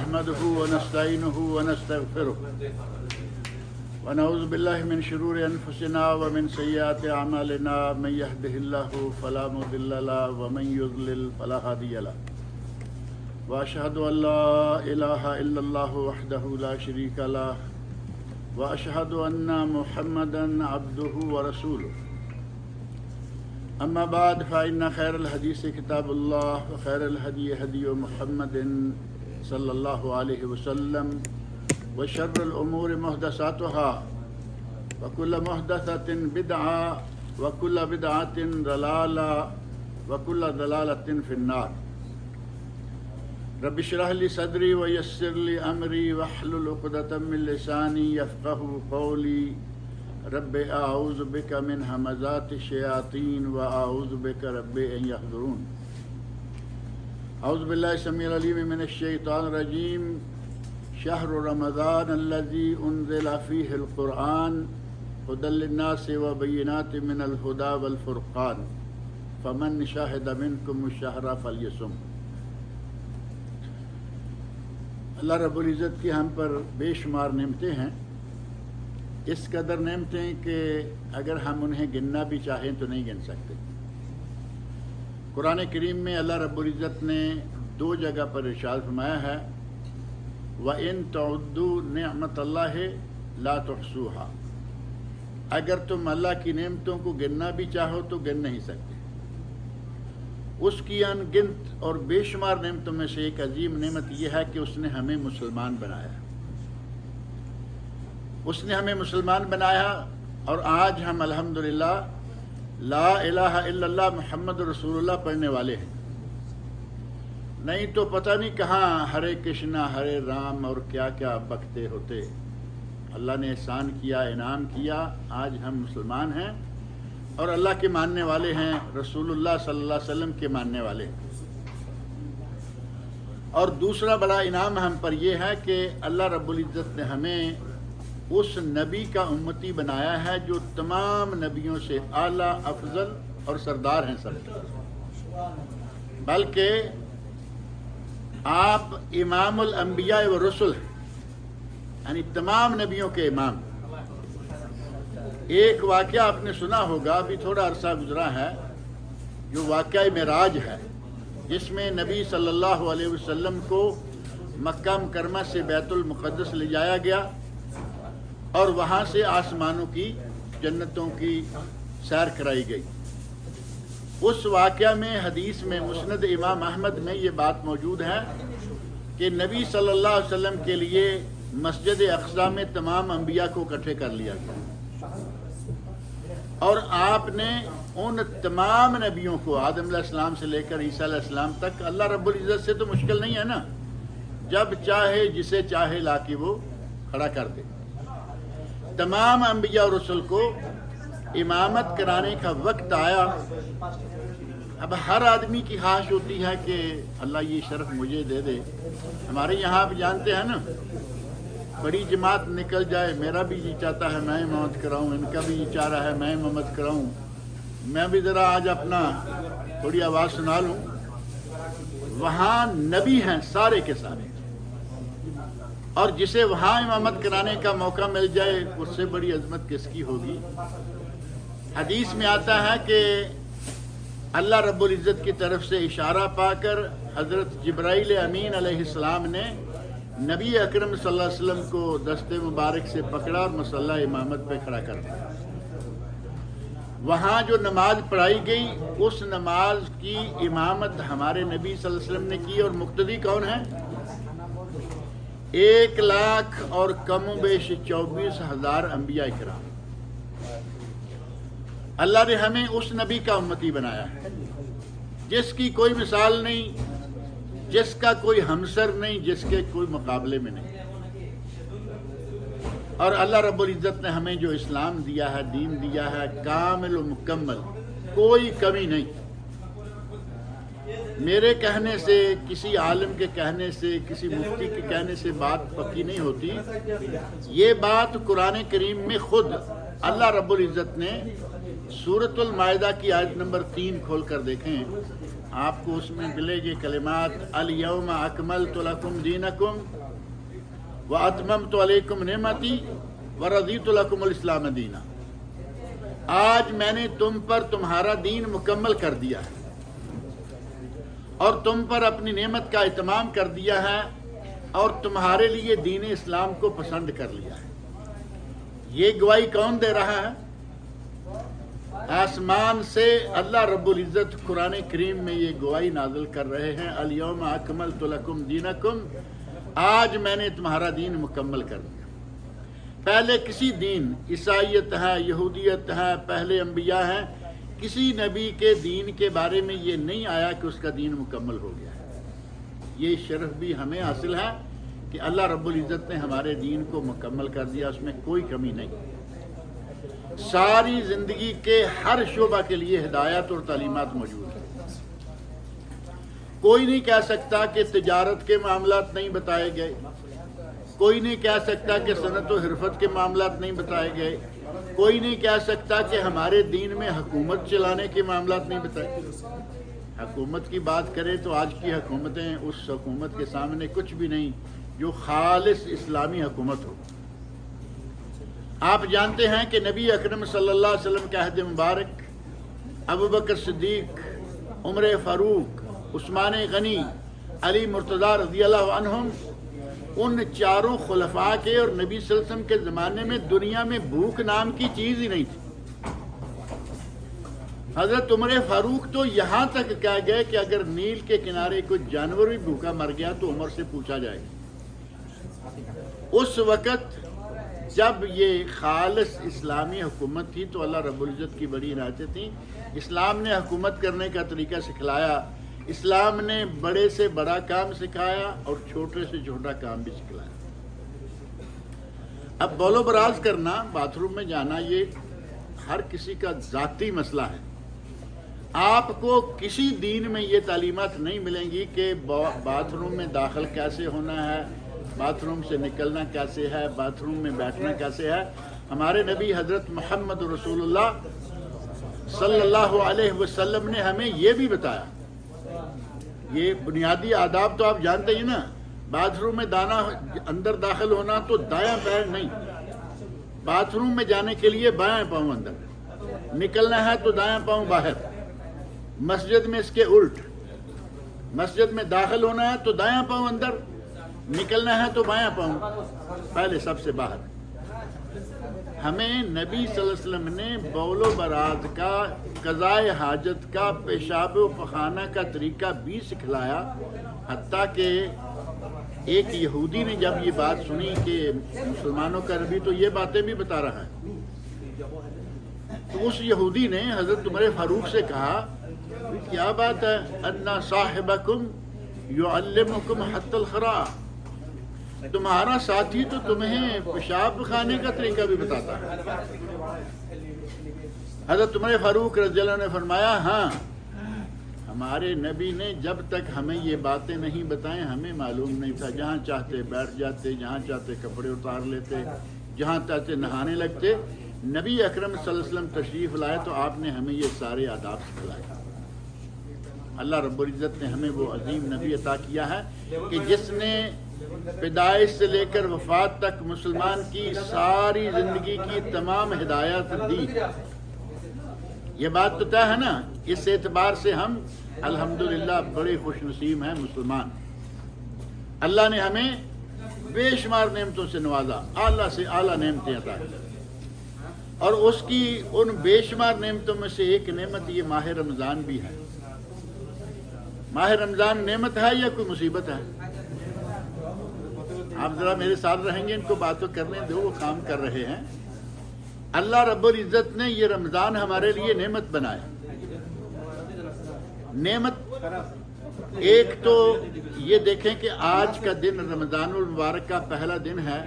نحمده ونستعينه ونستغفره ونعوذ بالله من شرور أنفسنا ومن سيئات أعمالنا من يهده الله فلا مضل له ومن يضلل فلا هادي له وأشهد أن لا إله إلا الله وحده لا شريك له وأشهد أن محمدا عبده ورسوله أما بعد فإن خير الحديث كتاب الله وخير الهدي هدي محمد صلى الله عليه وسلم وشر الأمور محدثاتها وكل محدثة بدعة وكل بدعة ضلالة وكل ضلالة في النار. رب اشرح لي صدري ويسر لي أمري واحلل عقدة من لساني يفقهوا قولي. رب أعوذ بك من همزات الشياطين وأعوذ بك رب أن يحضرون. أعوذ بالله السميع العليم من الشيطان الرجيم. شهر رمضان الذي أنزل فيه القرآن هدى للناس وبينات من الهدى والفرقان فمن شهد منكم الشهر فليصم. اللہ رب العزت کی ہم پر بے شمار نعمتیں ہیں، اس قدر نعمتیں کہ اگر ہم انہیں گننا بھی چاہیں تو نہیں گن سکتے. قرآن کریم میں اللہ رب العزت نے دو جگہ پر ارشاد فرمایا ہے وَإِن تَعُدُّوا نِعْمَةَ اللَّهِ لَا تُحْصُوهَا. اگر تم اللہ کی نعمتوں کو گننا بھی چاہو تو گن نہیں سکتے. اس کی ان گنت اور بے شمار نعمتوں میں سے ایک عظیم نعمت یہ ہے کہ اس نے ہمیں مسلمان بنایا. اس نے ہمیں مسلمان بنایا اور آج ہم الحمدللہ لا الہ الا اللہ محمد رسول اللہ پڑھنے والے ہیں. نہیں تو پتہ نہیں کہاں ہرے کرشنا ہرے رام اور کیا کیا بکتے ہوتے. اللہ نے احسان کیا، انعام کیا، آج ہم مسلمان ہیں اور اللہ کے ماننے والے ہیں، رسول اللہ صلی اللہ علیہ وسلم کے ماننے والے ہیں. اور دوسرا بڑا انعام ہم پر یہ ہے کہ اللہ رب العزت نے ہمیں اس نبی کا امتی بنایا ہے جو تمام نبیوں سے اعلیٰ، افضل اور سردار ہیں سب. بلکہ آپ امام الانبیاء والرسل ہیں، یعنی تمام نبیوں کے امام. ایک واقعہ آپ نے سنا ہوگا، ابھی تھوڑا عرصہ گزرا ہے، جو واقعہ معراج ہے، جس میں نبی صلی اللہ علیہ وسلم کو مکہ مکرمہ سے بیت المقدس لے جایا گیا اور وہاں سے آسمانوں کی، جنتوں کی سیر کرائی گئی. اس واقعہ میں حدیث میں مسند امام احمد میں یہ بات موجود ہے کہ نبی صلی اللہ علیہ وسلم کے لیے مسجد اقصی میں تمام انبیاء کو اکٹھے کر لیا گیا اور آپ نے ان تمام نبیوں کو آدم علیہ السلام سے لے کر عیسیٰ علیہ السلام تک، اللہ رب العزت سے تو مشکل نہیں ہے نا، جب چاہے جسے چاہے لا کے وہ کھڑا کر دے. تمام انبیاء اور رسل کو امامت کرانے کا وقت آیا. اب ہر آدمی کی خواہش ہوتی ہے کہ اللہ یہ شرف مجھے دے دے. ہمارے یہاں آپ جانتے ہیں نا، بڑی جماعت نکل جائے، میرا بھی جی چاہتا ہے میں امامت کراؤں، ان کا بھی جی چاہ رہا ہے میں امامت کراؤں. میں بھی ذرا آج اپنا تھوڑی آواز سنا لوں. وہاں نبی ہیں سارے کے سارے، اور جسے وہاں امامت کرانے کا موقع مل جائے اس سے بڑی عظمت کس کی ہوگی. حدیث میں آتا ہے کہ اللہ رب العزت کی طرف سے اشارہ پا کر حضرت جبرائیل امین علیہ السلام نے نبی اکرم صلی اللہ علیہ وسلم کو دست مبارک سے پکڑا اور مصلی امامت پہ کھڑا کر دیا. وہاں جو نماز پڑھائی گئی اس نماز کی امامت ہمارے نبی صلی اللہ علیہ وسلم نے کی. اور مقتدی کون ہیں؟ 1,00,000 اور کم و بیش 24,000 انبیاء کرام. اللہ نے ہمیں اس نبی کا امتی بنایا ہے جس کی کوئی مثال نہیں، جس کا کوئی ہمسر نہیں، جس کے کوئی مقابلے میں نہیں. اور اللہ رب العزت نے ہمیں جو اسلام دیا ہے، دین دیا ہے، کامل و مکمل، کوئی کمی نہیں. میرے کہنے سے، کسی عالم کے کہنے سے، کسی مفتی کے کہنے سے بات پکی نہیں ہوتی. یہ بات قرآن کریم میں خود اللہ رب العزت نے سورۃ المائدہ کی آیت نمبر 3 کھول کر دیکھیں. آپ کو اس میں ملے گی کلمات الیوم اکملت لکم دینکم واتممت علیکم نعمتی ورضیت لکم الاسلام دینا۔ آج میں نے تم پر تمہارا دین مکمل کر دیا ہے اور تم پر اپنی نعمت کا اتمام کر دیا ہے اور تمہارے لیے دین اسلام کو پسند کر لیا ہے۔ یہ گواہی کون دے رہا ہے؟ آسمان سے اللہ رب العزت قرآن کریم میں یہ گواہی نازل کر رہے ہیں، الیوم اکملت لکم دینکم، آج میں نے تمہارا دین مکمل کر دیا۔ پہلے کسی دین، عیسائیت ہے، یہودیت ہے، پہلے انبیاء ہیں، کسی نبی کے دین کے بارے میں یہ نہیں آیا کہ اس کا دین مکمل ہو گیا ہے۔ یہ شرف بھی ہمیں حاصل ہے کہ اللہ رب العزت نے ہمارے دین کو مکمل کر دیا، اس میں کوئی کمی نہیں۔ ساری زندگی کے ہر شعبہ کے لیے ہدایات اور تعلیمات موجود ہیں۔ کوئی نہیں کہہ سکتا کہ تجارت کے معاملات نہیں بتائے گئے، کوئی نہیں کہہ سکتا کہ صنعت و حرفت کے معاملات نہیں بتائے گئے، کوئی نہیں کہہ سکتا کہ ہمارے دین میں حکومت چلانے کے معاملات نہیں بتائے گئے۔ حکومت کی بات کریں تو آج کی حکومتیں اس حکومت کے سامنے کچھ بھی نہیں جو خالص اسلامی حکومت ہو۔ آپ جانتے ہیں کہ نبی اکرم صلی اللہ علیہ وسلم کے عہد مبارک ابوبکر صدیق، عمر فاروق، عثمان غنی، علی مرتضیٰ رضی اللہ عنہم، ان چاروں خلفاء کے اور نبی صلی اللہ علیہ وسلم کے زمانے میں دنیا میں بھوک نام کی چیز ہی نہیں تھی۔ حضرت عمر فاروق تو یہاں تک کہہ گئے کہ اگر نیل کے کنارے کوئی جانور بھی بھوکا مر گیا تو عمر سے پوچھا جائے گا۔ اس وقت جب یہ خالص اسلامی حکومت تھی تو اللہ رب العزت کی بڑی عنایتیں تھیں۔ اسلام نے حکومت کرنے کا طریقہ سکھلایا، اسلام نے بڑے سے بڑا کام سکھایا اور چھوٹے سے چھوٹا کام بھی سکھلایا۔ اب بول و براز کرنا، باتھ روم میں جانا، یہ ہر کسی کا ذاتی مسئلہ ہے۔ آپ کو کسی دین میں یہ تعلیمات نہیں ملیں گی کہ باتھ روم میں داخل کیسے ہونا ہے، باتھ روم سے نکلنا کیسے ہے، باتھ روم میں بیٹھنا کیسے ہے۔ ہمارے نبی حضرت محمد رسول اللہ صلی اللہ علیہ وسلم نے ہمیں یہ بھی بتایا۔ یہ بنیادی آداب تو آپ جانتے ہیں نا، باتھ روم میں اندر داخل ہونا تو دایاں پیر نہیں، باتھ روم میں جانے کے لیے بایاں پاؤں اندر، نکلنا ہے تو دایاں پاؤں باہر، مسجد میں اس کے الٹ، مسجد میں داخل ہونا ہے تو دایاں پاؤں اندر، نکلنا ہے تو بایاں پاؤں پہلے سب سے باہر۔ ہمیں نبی صلی اللہ علیہ وسلم نے بول و براز کا، قضائے حاجت کا، پیشاب و پخانہ کا طریقہ بھی سکھلایا۔ حتیٰ کہ ایک یہودی نے جب یہ بات سنی کہ مسلمانوں کا نبی تو یہ باتیں بھی بتا رہا ہے، تو اس یہودی نے حضرت عمر فاروق سے کہا کیا بات ہے، انا صاحبکم یعلمکم حتی الخراء، تمہارا ساتھی تو تمہیں پیشاب خانے کا طریقہ بھی بتاتا ہے۔ حضرت عمر فاروق رضی اللہ عنہ نے فرمایا ہاں، ہمارے نبی نے جب تک ہمیں یہ باتیں نہیں بتائیں ہمیں معلوم نہیں تھا، جہاں چاہتے بیٹھ جاتے، جہاں چاہتے کپڑے اتار لیتے، جہاں چاہتے نہانے لگتے۔ نبی اکرم صلی اللہ علیہ وسلم تشریف لائے تو آپ نے ہمیں یہ سارے آداب سکھلائے۔ اللہ رب العزت نے ہمیں وہ عظیم نبی عطا کیا ہے کہ جس نے پیدائش سے لے کر وفات تک مسلمان کی ساری زندگی کی تمام ہدایات دی۔ یہ بات تو طے ہے نا، اس اعتبار سے ہم الحمدللہ بڑے خوش نصیب ہیں مسلمان۔ اللہ نے ہمیں بے شمار نعمتوں سے نوازا، اعلیٰ سے اعلیٰ نعمتیں عطا کی، اور اس کی ان بے شمار نعمتوں میں سے ایک نعمت یہ ماہ رمضان بھی ہے۔ ماہ رمضان نعمت ہے یا کوئی مصیبت ہے؟ آپ ذرا میرے ساتھ رہیں گے، ان کو باتوں کرنے دو، وہ کام کر رہے ہیں۔ اللہ رب العزت نے یہ رمضان ہمارے لیے نعمت بنایا۔ نعمت ایک تو یہ دیکھیں کہ آج کا دن رمضان المبارک کا پہلا دن ہے۔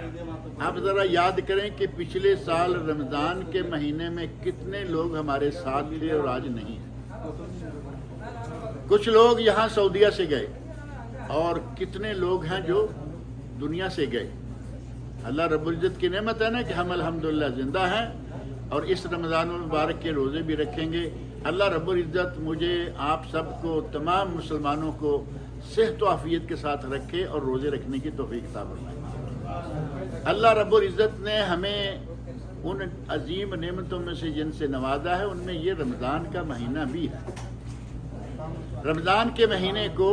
آپ ذرا یاد کریں کہ پچھلے سال رمضان کے مہینے میں کتنے لوگ ہمارے ساتھ تھے اور آج نہیں ہیں۔ کچھ لوگ یہاں سعودیہ سے گئے اور کتنے لوگ ہیں جو دنیا سے گئے۔ اللہ رب العزت کی نعمت ہے نا کہ ہم الحمدللہ زندہ ہیں اور اس رمضان المبارک کے روزے بھی رکھیں گے۔ اللہ رب العزت مجھے آپ سب کو تمام مسلمانوں کو صحت و عافیت کے ساتھ رکھے اور روزے رکھنے کی توفیق عطا فرمائے۔ اللہ رب العزت نے ہمیں ان عظیم نعمتوں میں سے جن سے نوازا ہے ان میں یہ رمضان کا مہینہ بھی ہے۔ رمضان کے مہینے کو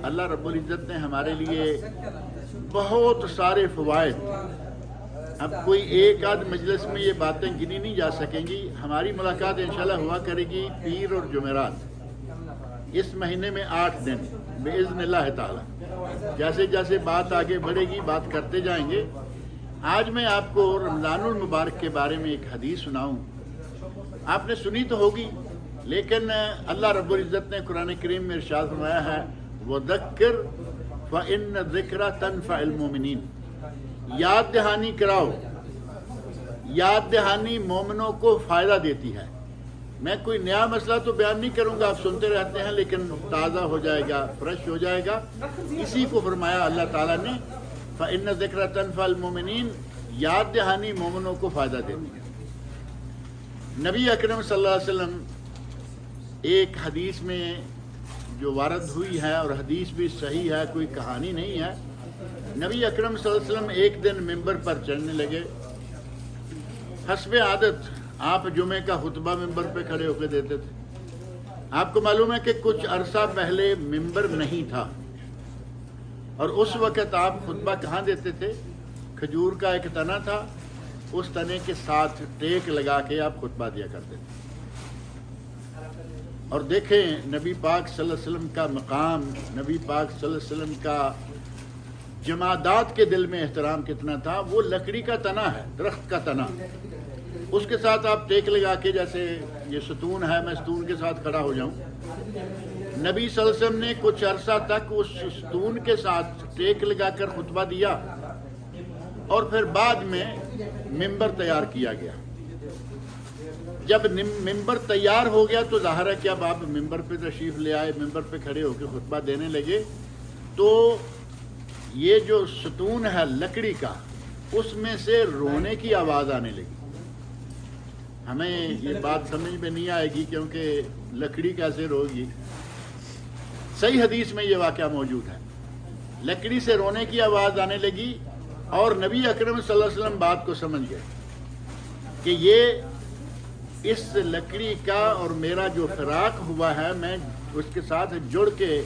اللہ رب العزت نے ہمارے لیے بہت سارے فوائد، اب کوئی ایک آدھ مجلس میں یہ باتیں گنی نہیں جا سکیں گی۔ ہماری ملاقات انشاءاللہ ہوا کرے گی پیر اور جمعرات، اس مہینے میں 8 دن باذن اللہ تعالی۔ جیسے جیسے بات آگے بڑھے گی بات کرتے جائیں گے۔ آج میں آپ کو رمضان المبارک کے بارے میں ایک حدیث سناؤں۔ آپ نے سنی تو ہوگی، لیکن اللہ رب العزت نے قرآن کریم میں ارشاد فرمایا ہے وَذَكِّرْ فَإِنَّ الذِّكْرَ تَنفَعُ الْمُؤْمِنِينَ، یاد دہانی کراؤ، یاد دہانی مومنوں کو فائدہ دیتی ہے۔ میں کوئی نیا مسئلہ تو بیان نہیں کروں گا، آپ سنتے رہتے ہیں، لیکن تازہ ہو جائے گا، فریش ہو جائے گا۔ اسی کو فرمایا اللہ تعالیٰ نے فَإِنَّ الذِّكْرَ تَنفَعُ الْمُؤْمِنِينَ، یاد دہانی مومنوں کو فائدہ دیتی ہے۔ نبی اکرم صلی اللہ علیہ وسلم ایک حدیث میں جو وارد ہوئی ہے، اور حدیث بھی صحیح ہے، کوئی کہانی نہیں ہے، نبی اکرم صلی اللہ علیہ وسلم ایک دن ممبر پر چڑھنے لگے۔ حسب عادت آپ جمعے کا خطبہ ممبر پہ کھڑے ہو کے دیتے تھے۔ آپ کو معلوم ہے کہ کچھ عرصہ پہلے ممبر نہیں تھا، اور اس وقت آپ خطبہ کہاں دیتے تھے؟ کھجور کا ایک تنا تھا، اس تنے کے ساتھ ٹیک لگا کے آپ خطبہ دیا کرتے تھے۔ اور دیکھیں نبی پاک صلی اللہ علیہ وسلم کا مقام، نبی پاک صلی اللہ علیہ وسلم کا جمادات کے دل میں احترام کتنا تھا۔ وہ لکڑی کا تنا ہے، درخت کا تنا، اس کے ساتھ آپ ٹیک لگا کے، جیسے یہ ستون ہے، میں ستون کے ساتھ کھڑا ہو جاؤں۔ نبی صلی اللہ علیہ وسلم نے کچھ عرصہ تک اس ستون کے ساتھ ٹیک لگا کر خطبہ دیا، اور پھر بعد میں ممبر تیار کیا گیا۔ جب ممبر تیار ہو گیا تو ظاہر ہے کہ اب آپ ممبر پہ تشریف لے آئے، ممبر پہ کھڑے ہو کے خطبہ دینے لگے، تو یہ جو ستون ہے لکڑی کا، اس میں سے رونے کی آواز آنے لگی۔ ہمیں یہ بات سمجھ میں نہیں آئے گی کیونکہ لکڑی کیسے روگی۔ صحیح حدیث میں یہ واقعہ موجود ہے، لکڑی سے رونے کی آواز آنے لگی، اور نبی اکرم صلی اللہ علیہ وسلم بات کو سمجھ گئے کہ یہ اس لکڑی کا اور میرا جو فراق ہوا ہے، میں اس کے ساتھ جڑ کے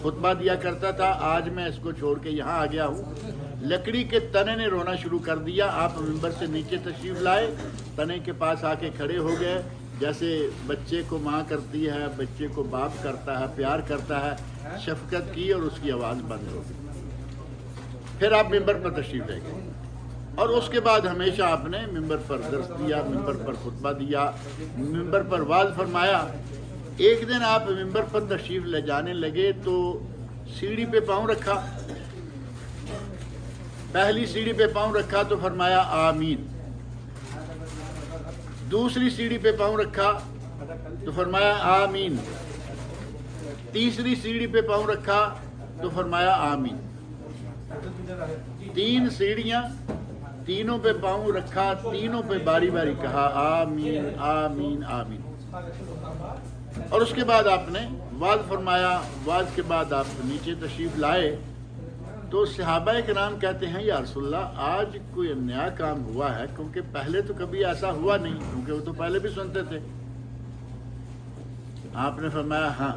خطبہ دیا کرتا تھا، آج میں اس کو چھوڑ کے یہاں آ گیا ہوں۔ لکڑی کے تنے نے رونا شروع کر دیا۔ آپ ممبر سے نیچے تشریف لائے، تنے کے پاس آ کے کھڑے ہو گئے، جیسے بچے کو ماں کرتی ہے، بچے کو باپ کرتا ہے، پیار کرتا ہے، شفقت کی، اور اس کی آواز بند ہو گئی۔ پھر آپ ممبر پر تشریف لے گئے، اور اس کے بعد ہمیشہ آپ نے ممبر پر درس دیا، ممبر پر خطبہ دیا، ممبر پر وعظ فرمایا۔ ایک دن آپ ممبر پر تشریف لے جانے لگے تو سیڑھی پہ پاؤں رکھا، پہلی سیڑھی پہ پاؤں رکھا تو فرمایا آمین، دوسری سیڑھی پہ پاؤں رکھا تو فرمایا آمین، تیسری سیڑھی پہ پاؤں رکھا تو فرمایا آمین۔ 3 سیڑھیاں، تینوں پہ پاؤں رکھا، تینوں پہ باری باری کہا آمین آمین آمین۔ اور اس کے بعد آپ نے وعظ فرمایا۔ وعظ کے بعد آپ نیچے تشریف لائے تو صحابہ کرام کہتے ہیں یا رسول اللہ آج کوئی نیا کام ہوا ہے، کیونکہ پہلے تو کبھی ایسا ہوا نہیں، کیونکہ وہ تو پہلے بھی سنتے تھے۔ آپ نے فرمایا ہاں۔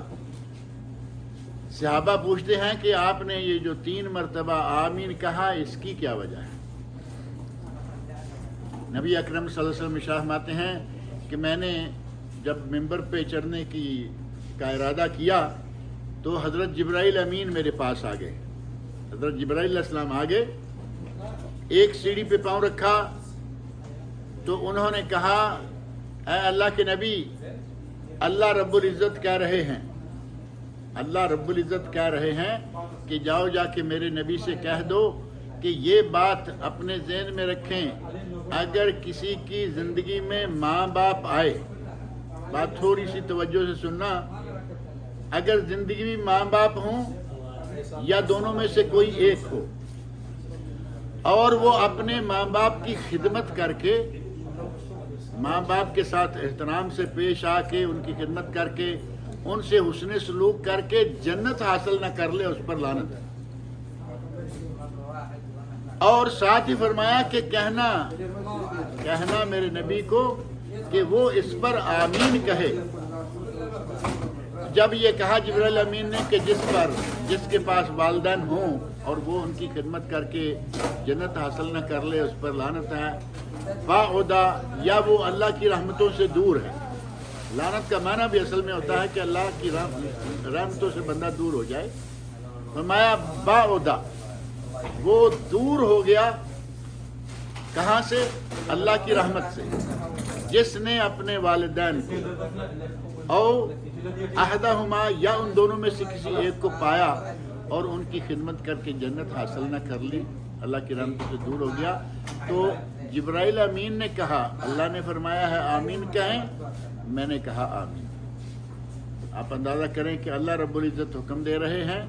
صحابہ پوچھتے ہیں کہ آپ نے یہ جو 3 مرتبہ آمین کہا، اس کی کیا وجہ ہے؟ نبی اکرم صلی اللہ علیہ وسلم ارشاد فرماتے ہیں کہ میں نے جب ممبر پہ چڑھنے کا ارادہ کیا تو حضرت جبرائیل امین میرے پاس آ گئے۔ حضرت جبرائیل علیہ السلام آ گئے، ایک سیڑھی پہ پاؤں رکھا تو انہوں نے کہا اے اللہ کے نبی، اللہ رب العزت کہہ رہے ہیں، اللہ رب العزت کہہ رہے ہیں کہ جاؤ جا کے میرے نبی سے کہہ دو کہ یہ بات اپنے ذہن میں رکھیں، اگر کسی کی زندگی میں ماں باپ آئے، بات تھوڑی سی توجہ سے سننا، اگر زندگی میں ماں باپ ہوں یا دونوں میں سے کوئی ایک ہو، اور وہ اپنے ماں باپ کی خدمت کر کے ماں باپ کے ساتھ احترام سے پیش آ کے ان کی خدمت کر کے ان سے حسن سلوک کر کے جنت حاصل نہ کر لے اس پر لعنت ہے۔ اور ساتھ ہی فرمایا کہ کہنا میرے نبی کو کہ وہ اس پر آمین کہے۔ جب یہ کہا جبرائیل امین نے کہ جس کے پاس والدین ہوں اور وہ ان کی خدمت کر کے جنت حاصل نہ کر لے اس پر لعنت ہے۔ بعدا یا وہ اللہ کی رحمتوں سے دور ہے۔ لعنت کا معنی بھی اصل میں ہوتا ہے کہ اللہ کی رحمتوں سے بندہ دور ہو جائے۔ فرمایا بعدا وہ دور ہو گیا، کہاں سے؟ اللہ کی رحمت سے۔ جس نے اپنے والدین کو او احدہما یا ان دونوں میں سے کسی ایک کو پایا اور ان کی خدمت کر کے جنت حاصل نہ کر لی، اللہ کی رحمت سے دور ہو گیا۔ تو جبرائیل امین نے کہا، اللہ نے فرمایا ہے آمین کہیں، میں نے کہا آمین۔ آپ اندازہ کریں کہ اللہ رب العزت حکم دے رہے ہیں،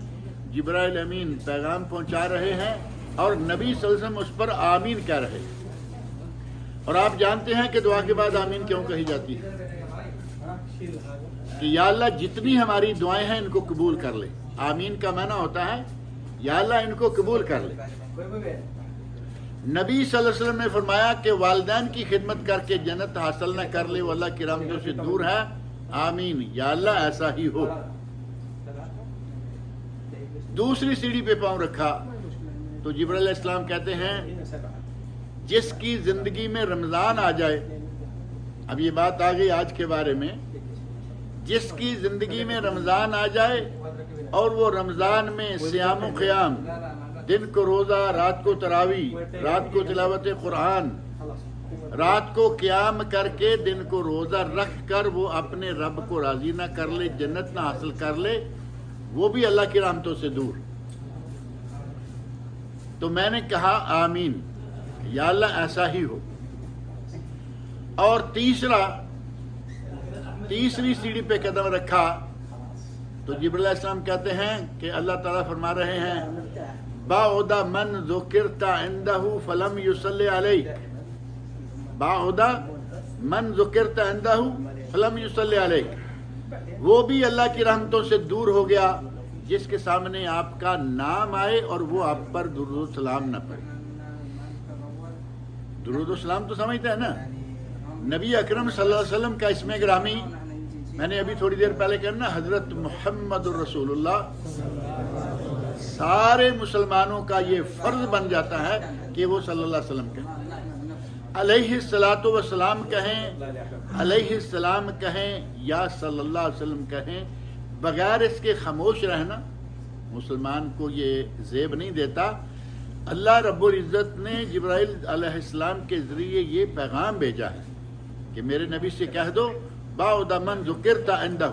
جبرائیل امین پیغام پہنچا رہے ہیں اور نبی صلی اللہ علیہ وسلم اس پر آمین کہہ رہے ہیں۔ اور آپ جانتے ہیں کہ دعا کے بعد آمین کیوں کہی جاتی ہے؟ کہ یا اللہ جتنی ہماری دعائیں ہیں ان کو قبول کر لے۔ آمین کا معنی ہوتا ہے یا اللہ ان کو قبول کر لے۔ نبی صلی اللہ علیہ وسلم نے فرمایا کہ والدین کی خدمت کر کے جنت حاصل نہ کر لے وہ اللہ کی رحمتوں سے دور ہے، آمین، یا اللہ ایسا ہی ہو۔ دوسری سیڑھی پہ پاؤں رکھا تو جبرائیل علیہ السلام کہتے ہیں جس کی زندگی میں رمضان آ جائے، اب یہ بات آ گئی آج کے بارے میں، جس کی زندگی میں رمضان آ جائے اور وہ رمضان میں صیام و قیام، دن کو روزہ، رات کو تراویح، رات کو تلاوت قرآن، رات کو قیام کر کے دن کو روزہ رکھ کر وہ اپنے رب کو راضی نہ کر لے، جنت نہ حاصل کر لے، وہ بھی اللہ کی رحمتوں سے دور۔ تو میں نے کہا آمین، یا اللہ ایسا ہی ہو۔ اور تیسری سیڑھی پہ قدم رکھا تو جبرائیل علیہ السلام کہتے ہیں کہ اللہ تعالیٰ فرما رہے ہیں بعدا من ذکرت عندہ فلم یصلی علیک، بعدا من ذکرت عندہ فلم یصلی علیک، وہ بھی اللہ کی رحمتوں سے دور ہو گیا جس کے سامنے آپ کا نام آئے اور وہ آپ پر درود و سلام نہ پڑے۔ درود و سلام تو سمجھتے ہیں نا، نبی اکرم صلی اللہ علیہ وسلم کا اسم گرامی، میں نے ابھی تھوڑی دیر پہلے کہا نا، حضرت محمد الرسول اللہ، سارے مسلمانوں کا یہ فرض بن جاتا ہے کہ وہ صلی اللہ علیہ وسلم کہیں، علیہ الصلاۃ والسلام کہیں، علیہ السلام کہیں یا صلی اللہ علیہ وسلم کہیں، بغیر اس کے خاموش رہنا مسلمان کو یہ زیب نہیں دیتا۔ اللہ رب العزت نے جبرائیل علیہ السلام کے ذریعے یہ پیغام بھیجا ہے کہ میرے نبی سے کہہ دو بعد من ذکرت عندہ،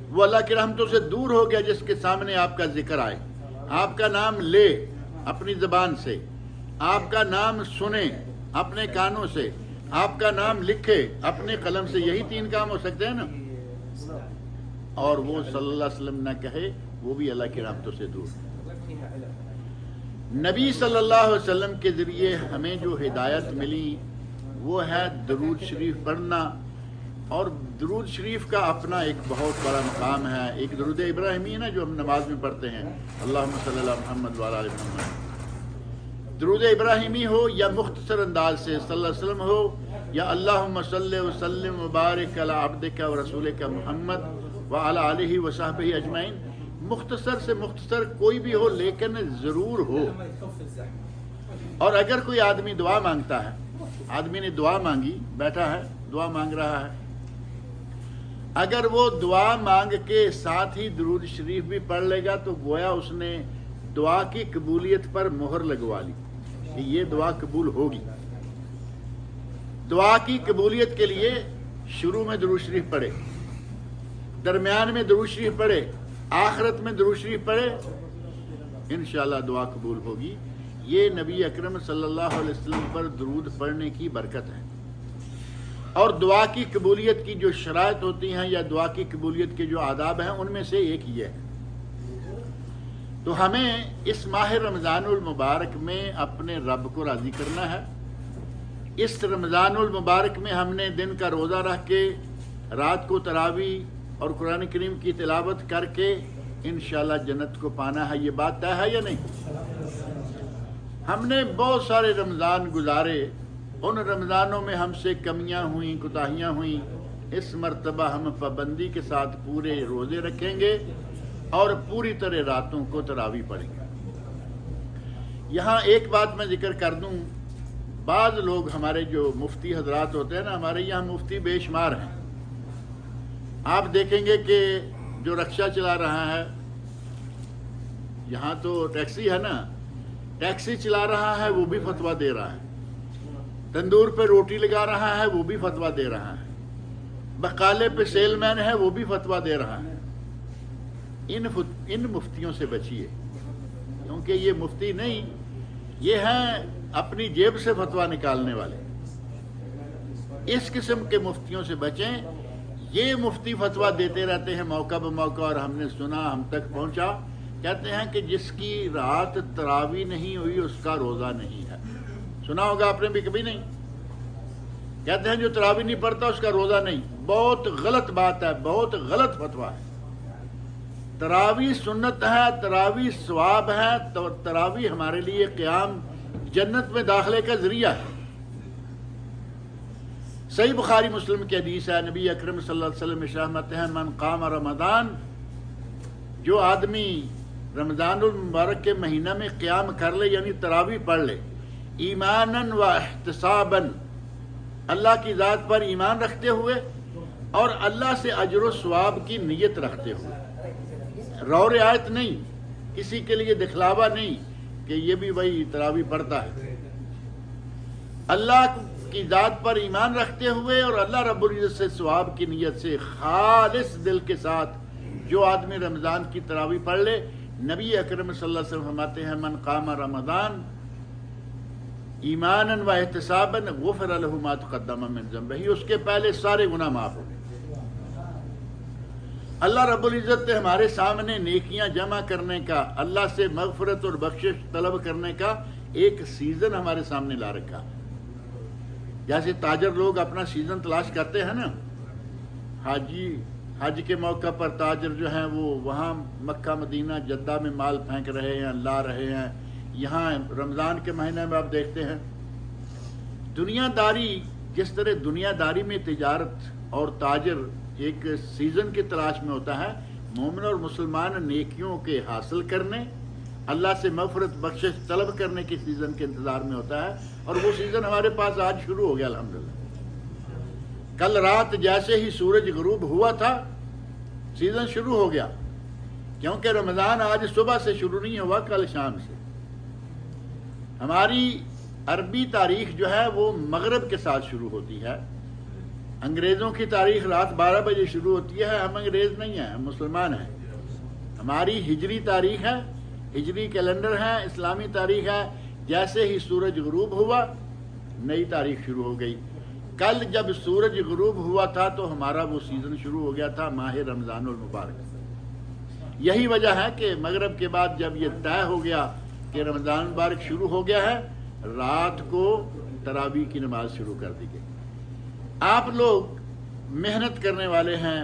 وہ اللہ کی رحمتوں سے دور ہو گیا جس کے سامنے آپ کا ذکر آئے، آپ کا نام لے اپنی زبان سے، آپ کا نام سنے اپنے کانوں سے، آپ کا نام لکھے اپنے قلم سے، یہی تین کام ہو سکتے ہیں نا، اور وہ صلی اللہ علیہ وسلم نہ کہے، وہ بھی اللہ کی رحمتوں سے دور۔ نبی صلی اللہ علیہ وسلم کے ذریعے ہمیں جو ہدایت ملی وہ ہے درود شریف پڑھنا، اور درود شریف کا اپنا ایک بہت بڑا مقام ہے۔ ایک درود ابراہیمی ہے جو ہم نماز میں پڑھتے ہیں، اللہم صلی اللہ محمد وعلی آل محمد، درود ابراہیمی ہو یا مختصر انداز سے صلی اللہ علیہ وسلم ہو، یا اللہم صلی وسلم وبارک علی عبدک و رسولک محمد وعلی آلہ وصحبہ اجمعین، مختصر سے مختصر کوئی بھی ہو لیکن ضرور ہو۔ اور اگر کوئی آدمی دعا مانگتا ہے، آدمی نے دعا مانگی، بیٹھا ہے دعا مانگ رہا ہے، اگر وہ دعا مانگ کے ساتھ ہی درود شریف بھی پڑھ لے گا تو گویا اس نے دعا کی قبولیت پر مہر لگوا لی کہ یہ دعا قبول ہوگی۔ دعا کی قبولیت کے لیے شروع میں درود شریف پڑھے، درمیان میں درود شریف پڑھے، آخرت میں درود شریف پڑھے، انشاءاللہ دعا قبول ہوگی۔ یہ نبی اکرم صلی اللہ علیہ وسلم پر درود پڑھنے کی برکت ہے۔ اور دعا کی قبولیت کی جو شرائط ہوتی ہیں یا دعا کی قبولیت کے جو آداب ہیں ان میں سے ایک یہ ہے۔ تو ہمیں اس ماہ رمضان المبارک میں اپنے رب کو راضی کرنا ہے، اس رمضان المبارک میں ہم نے دن کا روزہ رکھ کے رات کو تراویح اور قرآن کریم کی تلاوت کر کے انشاءاللہ جنت کو پانا ہے. یہ بات طے ہے یا نہیں؟ ہم نے بہت سارے رمضان گزارے، ان رمضانوں میں ہم سے کمیاں ہوئیں، کوتاہیاں ہوئیں. اس مرتبہ ہم پابندی کے ساتھ پورے روزے رکھیں گے اور پوری طرح راتوں کو تراویح پڑھیں گے. یہاں ایک بات میں ذکر کر دوں، بعض لوگ ہمارے جو مفتی حضرات ہوتے ہیں نا، ہمارے یہاں مفتی بے شمار ہیں. آپ دیکھیں گے کہ جو رکشہ چلا رہا ہے، یہاں تو ٹیکسی ہے نا، ٹیکسی چلا رہا ہے وہ بھی فتویٰ دے رہا ہے، تندور پہ روٹی لگا رہا ہے وہ بھی فتویٰ دے رہا ہے، بقالے پہ سیل مین ہے وہ بھی فتویٰ دے رہا ہے. ان مفتیوں سے بچیے، کیونکہ یہ مفتی نہیں، یہ ہیں اپنی جیب سے فتویٰ نکالنے والے. اس قسم کے مفتیوں سے بچیں. یہ مفتی فتویٰ دیتے رہتے ہیں موقع بموقع، اور ہم نے سنا، ہم تک پہنچا، کہتے ہیں کہ جس کی رات تراویح نہیں ہوئی اس کا روزہ نہیں ہے. سنا ہوگا آپ نے بھی، کبھی نہیں؟ کہتے ہیں جو تراویح نہیں پڑھتا اس کا روزہ نہیں. بہت غلط بات ہے، بہت غلط فتویٰ ہے. تراویح سنت ہے، تراویح ثواب ہے، تراویح ہمارے لیے قیام جنت میں داخلے کا ذریعہ ہے. صحیح بخاری مسلم کی حدیث ہے، نبی اکرم صلی اللہ علیہ وسلم ارشاد فرماتے ہیں من قام رمضان، جو آدمی رمضان المبارک کے مہینہ میں قیام کر لے یعنی تراویح پڑھ لے، ایماناً و احتساباً، اللہ کی ذات پر ایمان رکھتے ہوئے اور اللہ سے اجر و ثواب کی نیت رکھتے ہوئے، رو رعایت نہیں، کسی کے لیے دکھلاوا نہیں کہ یہ بھی وہی تراویح پڑھتا ہے. اللہ کی ذات پر ایمان رکھتے ہوئے اور اللہ رب العزت سے ثواب کی نیت سے خالص دل کے ساتھ جو آدمی رمضان کی تراویح پڑھ لے، نبی اکرم صلی اللہ علیہ وسلم فرماتے ہیں من قام رمضان ایمانا و احتسابا غفر له ما تقدم من ذنبہ، اس کے پہلے سارے گناہ معاف ہو گئے. اللہ رب العزت نے ہمارے سامنے نیکیاں جمع کرنے کا، اللہ سے مغفرت اور بخشش طلب کرنے کا ایک سیزن ہمارے سامنے لا رکھا. جیسے تاجر لوگ اپنا سیزن تلاش کرتے ہیں نا، حج کے موقع پر تاجر جو ہیں وہ وہاں مکہ مدینہ جدہ میں مال پھینک رہے ہیں، لا رہے ہیں. یہاں رمضان کے مہینے میں آپ دیکھتے ہیں دنیا داری، جس طرح دنیا داری میں تجارت اور تاجر ایک سیزن کی تلاش میں ہوتا ہے، مومن اور مسلمان نیکیوں کے حاصل کرنے، اللہ سے مغفرت بخشش طلب کرنے کی سیزن کے انتظار میں ہوتا ہے. اور وہ سیزن ہمارے پاس آج شروع ہو گیا الحمدللہ. کل رات جیسے ہی سورج غروب ہوا تھا سیزن شروع ہو گیا، کیونکہ رمضان آج صبح سے شروع نہیں ہوا، کل شام سے. ہماری عربی تاریخ جو ہے وہ مغرب کے ساتھ شروع ہوتی ہے. انگریزوں کی تاریخ رات 12 بجے شروع ہوتی ہے. ہم انگریز نہیں ہیں، ہم مسلمان ہیں. ہماری ہجری تاریخ ہے، ہجری کیلنڈر ہے، اسلامی تاریخ ہے. جیسے ہی سورج غروب ہوا نئی تاریخ شروع ہو گئی. کل جب سورج غروب ہوا تھا تو ہمارا وہ سیزن شروع ہو گیا تھا، ماہ رمضان المبارک. یہی وجہ ہے کہ مغرب کے بعد جب یہ طے ہو گیا کہ رمضان المبارک شروع ہو گیا ہے، رات کو تراویح کی نماز شروع کر دی گئی. آپ لوگ محنت کرنے والے ہیں،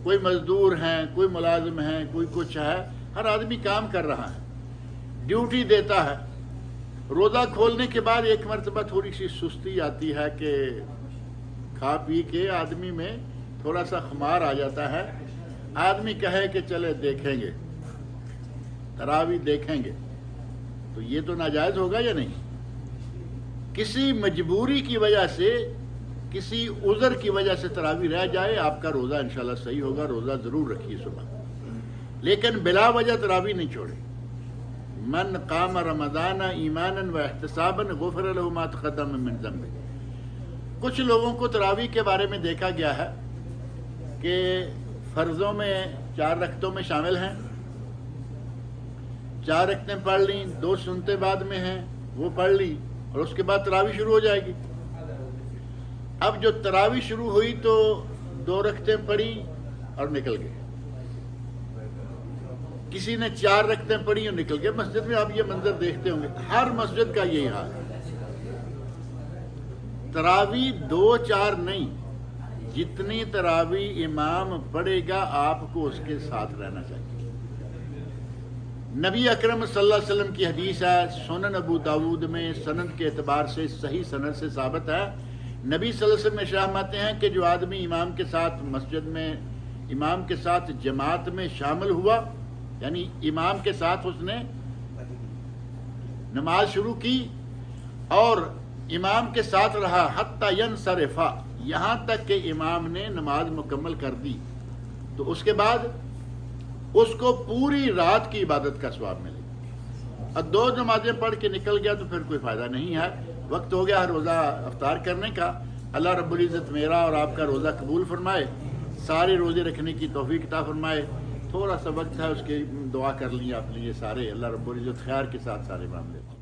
کوئی مزدور ہیں، کوئی ملازم ہیں، کوئی کچھ ہے، ہر آدمی کام کر رہا ہے، ڈیوٹی دیتا ہے. روزہ کھولنے کے بعد ایک مرتبہ تھوڑی سی سستی آتی ہے کہ کھا پی کے آدمی میں تھوڑا سا خمار آ جاتا ہے. آدمی کہے کہ چلے دیکھیں گے، تراویح دیکھیں گے، تو یہ تو ناجائز ہوگا یا نہیں؟ کسی مجبوری کی وجہ سے، کسی عذر کی وجہ سے تراویح رہ جائے، آپ کا روزہ انشاءاللہ صحیح ہوگا. روزہ ضرور رکھیے صبح، لیکن بلا وجہ تراویح نہیں چھوڑے. من قام رمضان ایمانا و احتسابا غفر له ما تقدم من ذنبه. کچھ لوگوں کو تراویح کے بارے میں دیکھا گیا ہے کہ فرضوں میں 4 رکعتوں میں شامل ہیں، 4 رکعتیں پڑھ لیں، 2 سنتے بعد میں ہیں وہ پڑھ لی، اور اس کے بعد تراویح شروع ہو جائے گی. اب جو تراویح شروع ہوئی تو 2 رکعتیں پڑھی اور نکل گئے. کسی نے 4 رکعتیں پڑھی اور نکل گئے. مسجد میں آپ یہ منظر دیکھتے ہوں گے، ہر مسجد کا یہی حال ہے. تراوی 2-4 نہیں، جتنی تراوی امام پڑھے گا آپ کو اس کے ساتھ رہنا چاہیے۔ نبی اکرم صلی اللہ علیہ وسلم کی حدیث ہے، سنن ابو داود میں سند کے اعتبار سے صحیح سند سے ثابت ہے، نبی صلی اللہ علیہ وسلم ارشاد فرماتے ہیں کہ جو آدمی امام کے ساتھ مسجد میں امام کے ساتھ جماعت میں شامل ہوا، یعنی امام کے ساتھ اس نے نماز شروع کی اور امام کے ساتھ رہا حتی ینصرف، یہاں تک کہ امام نے نماز مکمل کر دی، تو اس کے بعد اس کو پوری رات کی عبادت کا ثواب ملے گا۔ اور 2 نمازیں پڑھ کے نکل گیا تو پھر کوئی فائدہ نہیں ہے۔ وقت ہو گیا روزہ افطار کرنے کا۔ اللہ رب العزت میرا اور آپ کا روزہ قبول فرمائے، سارے روزے رکھنے کی توفیق عطا فرمائے۔ تھوڑا سا وقت ہے، اس کی دعا کر لیں آپ لیے سارے، اللہ رب العزت خیر کے ساتھ سارے معاملے